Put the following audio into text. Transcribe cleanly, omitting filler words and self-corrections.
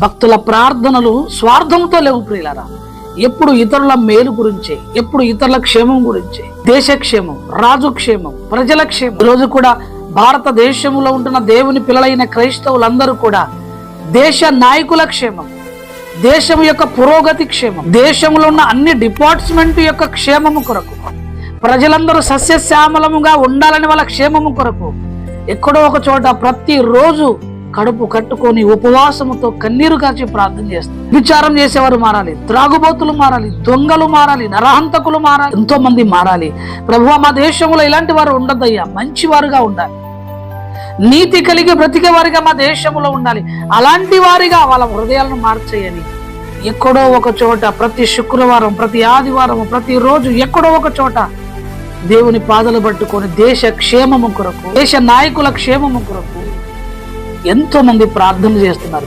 భక్తుల ప్రార్థనలు స్వార్థంతో లేవు ప్రియులారా. ఎప్పుడు ఇతరుల మేలు గురించే, ఎప్పుడు ఇతరుల క్షేమం గురించే. దేశ క్షేమం, రాజు క్షేమం, ప్రజల క్షేమం. ఈరోజు కూడా భారతదేశంలో ఉంటున్న దేవుని పిల్లలైన క్రైస్తవులందరూ కూడా దేశ నాయకుల క్షేమం, దేశం యొక్క పురోగతి క్షేమం, దేశంలో ఉన్న అన్ని డిపార్ట్మెంట్ యొక్క క్షేమము కొరకు, ప్రజలందరూ సస్యశ్యామలముగా ఉండాలని వాళ్ళ క్షేమము కొరకు ఎక్కడో ఒక చోట ప్రతిరోజు కడుపు కట్టుకొని ఉపవాసముతో కన్నీరు కార్చి ప్రార్థన చేస్తారు. విచారం చేసేవారు మారాలి, త్రాగుబోతులు మారాలి, దొంగలు మారాలి, నరహంతకులు మారాలి, ఎంతో మంది మారాలి. ప్రభువా, మా దేశంలో ఇలాంటి వారు ఉండద్దయ్యా, మంచివారుగా ఉండాలి, నీతి కలిగి బ్రతికే వారిగా మా దేశంలో ఉండాలి. అలాంటి వారిగా వాళ్ళ హృదయాలను మార్చేయని ఎక్కడో ఒక చోట ప్రతి శుక్రవారం, ప్రతి ఆదివారం, ప్రతిరోజు ఎక్కడో ఒక చోట దేవుని పాదలు పట్టుకొని దేశ క్షేమము కొరకు, దేశ నాయకుల క్షేమము కొరకు ఎంతో మంది ప్రార్థన చేస్తున్నారు.